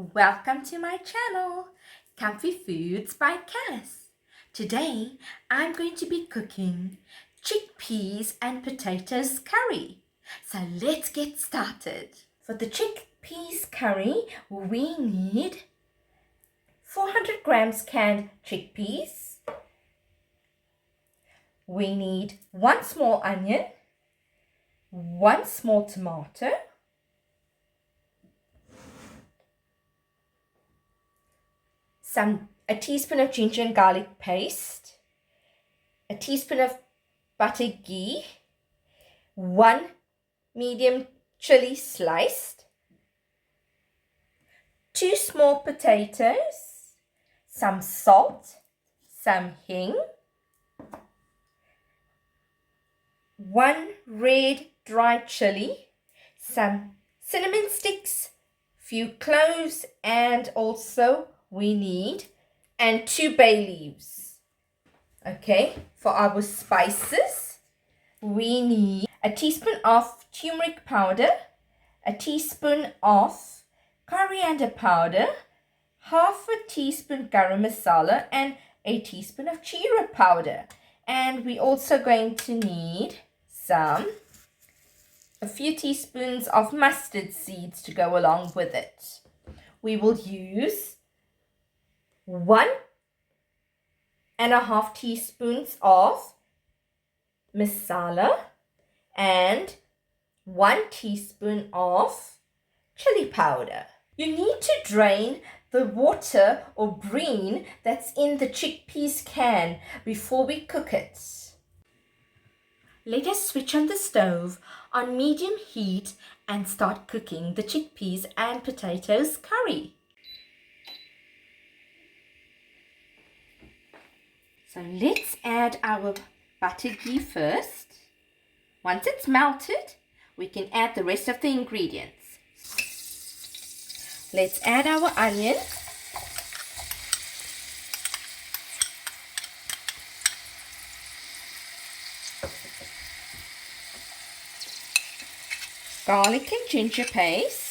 Welcome to my channel, Comfy Foods by Cass. Today, I'm going to be cooking chickpeas and potatoes curry. So let's get started. For the chickpeas curry, we need 400 grams canned chickpeas. We need 1 small onion, 1 small tomato, a teaspoon of ginger and garlic paste, a teaspoon of butter ghee, 1 medium chili sliced, 2 small potatoes, some salt, some hing, 1 red dried chili, some cinnamon sticks, few cloves, and also we need 2 bay leaves. Okay, for our spices, we need a teaspoon of turmeric powder, a teaspoon of coriander powder, half a teaspoon garam masala, and a teaspoon of jeera powder. And we're also going to need a few teaspoons of mustard seeds to go along with it. We will use 1.5 teaspoons of masala and 1 teaspoon of chili powder. You need to drain the water or brine that's in the chickpeas can before we cook it. Let us switch on the stove on medium heat and start cooking the chickpeas and potatoes curry. So let's add our butter ghee first. Once it's melted, we can add the rest of the ingredients. Let's add our onion. Garlic and ginger paste.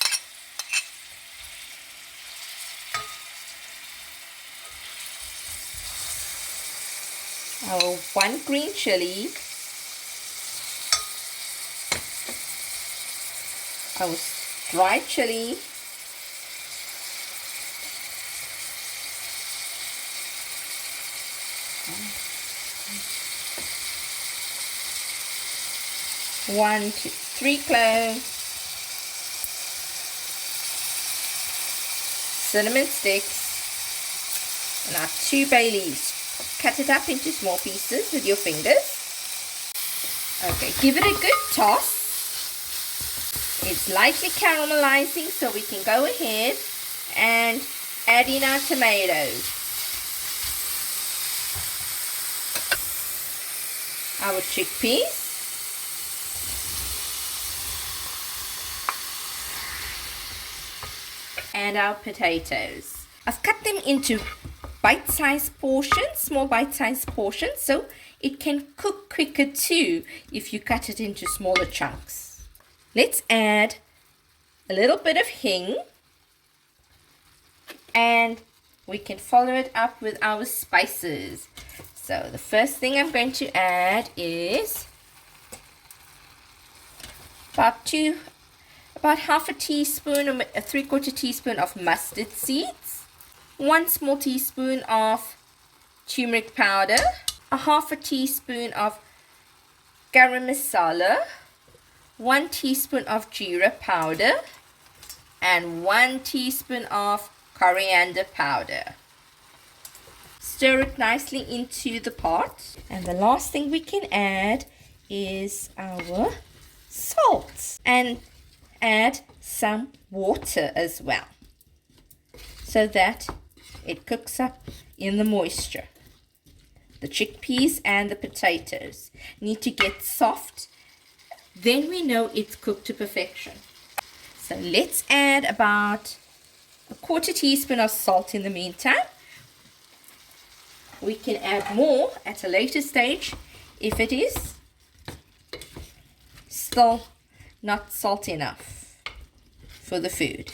Our 1 green chili. Our dried chili. One, 2, 3 cloves, cinnamon sticks, and our 2 bay leaves. Cut it up into small pieces with your fingers. Okay, give it a good toss. It's lightly caramelizing, so we can go ahead and add in our tomatoes. Our chickpeas. And our potatoes. I've cut them into bite-sized portions, small bite-sized portions, so it can cook quicker too if you cut it into smaller chunks. Let's add a little bit of hing, and we can follow it up with our spices. So the first thing I'm going to add is about half a teaspoon or a 3/4 teaspoon of mustard seeds, 1 small teaspoon of turmeric powder, a half a teaspoon of garam masala, 1 teaspoon of jeera powder, and 1 teaspoon of coriander powder. Stir it nicely into the pot. And the last thing we can add is our salt. And add some water as well, so that it cooks up in the moisture. The chickpeas and the potatoes need to get soft. Then we know it's cooked to perfection. So let's add about a 1/4 teaspoon of salt in the meantime. We can add more at a later stage if it is still not salt enough for the food.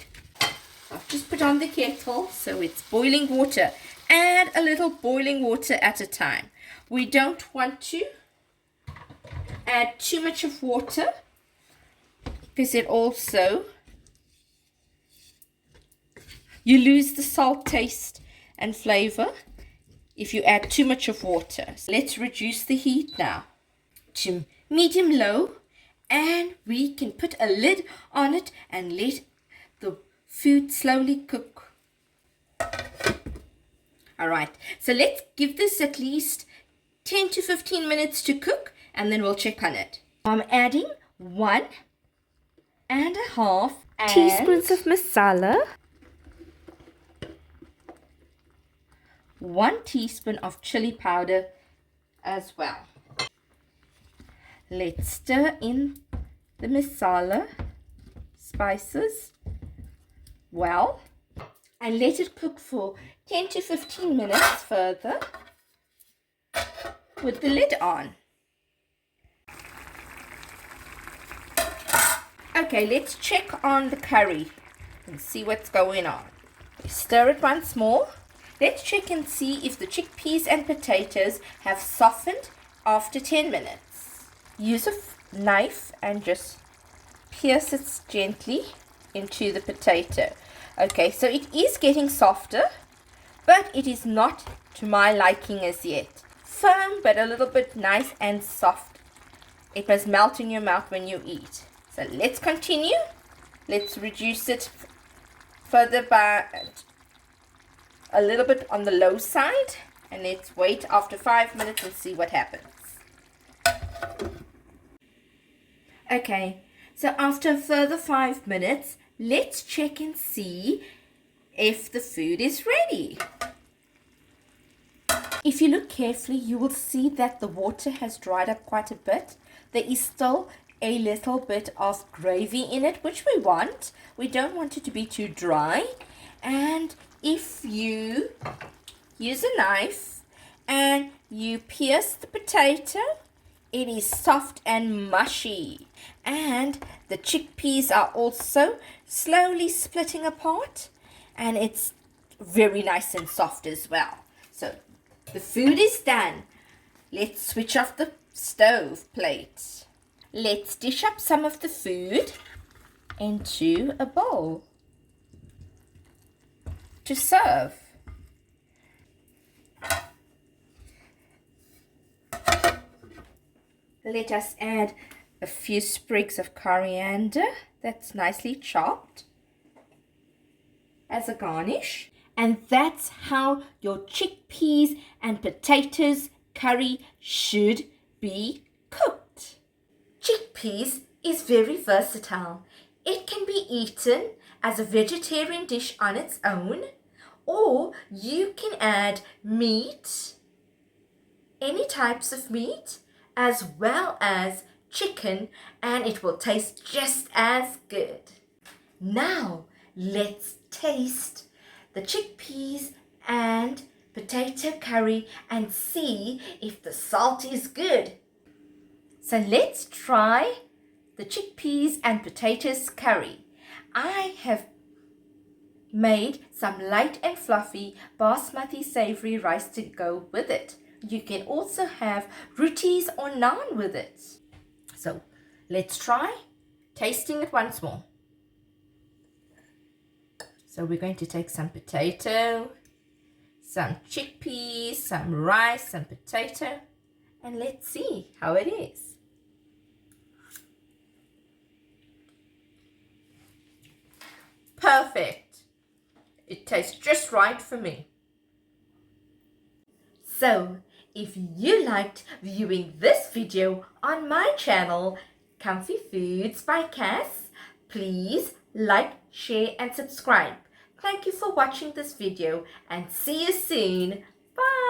Just put on the kettle so it's boiling water. Add a little boiling water at a time. We don't want to add too much of water because it also, you lose the salt taste and flavor if you add too much of water. So let's reduce the heat now to medium low, and we can put a lid on it and let the food slowly cook. Alright, so let's give this at least 10 to 15 minutes to cook, and then we'll check on it. I'm adding 1.5 teaspoons of masala, 1 teaspoon of chili powder as well. Let's stir in the masala spices well and let it cook for 10 to 15 minutes further with the lid on. Okay, let's check on the curry and see what's going on. Stir it once more. Let's check and see if the chickpeas and potatoes have softened after 10 minutes. Use a knife and just pierce it gently into the potato. Okay, so it is getting softer, but it is not to my liking as yet. Firm, but a little bit nice and soft. It must melt in your mouth when you eat. So let's continue. Let's reduce it further by a little bit on the low side, and let's wait after 5 minutes and see what happens. Okay, so after a further 5 minutes, let's check and see if the food is ready. If you look carefully, you will see that the water has dried up quite a bit. There is still a little bit of gravy in it, which we want. We don't want it to be too dry. And if you use a knife and you pierce the potato, it is soft and mushy. And the chickpeas are also slowly splitting apart, and it's very nice and soft as well. So the food is done. Let's switch off the stove plate. Let's dish up some of the food into a bowl to serve. Let us add a few sprigs of coriander that's nicely chopped as a garnish. And that's how your chickpeas and potatoes curry should be cooked. Chickpeas is very versatile. It can be eaten as a vegetarian dish on its own, or you can add meat, any types of meat, as well as chicken, and it will taste just as good. Now, let's taste the chickpeas and potato curry and see if the salt is good. So let's try the chickpeas and potatoes curry. I have made some light and fluffy basmati savory rice to go with it. You can also have rotis or naan with it. So let's try tasting it once more. So we're going to take some potato, some chickpeas, some rice, some potato, and let's see how it is. Perfect. It tastes just right for me. So, if you liked viewing this video on my channel, Comfy Foods by Cass, please like, share and subscribe. Thank you for watching this video and see you soon. Bye.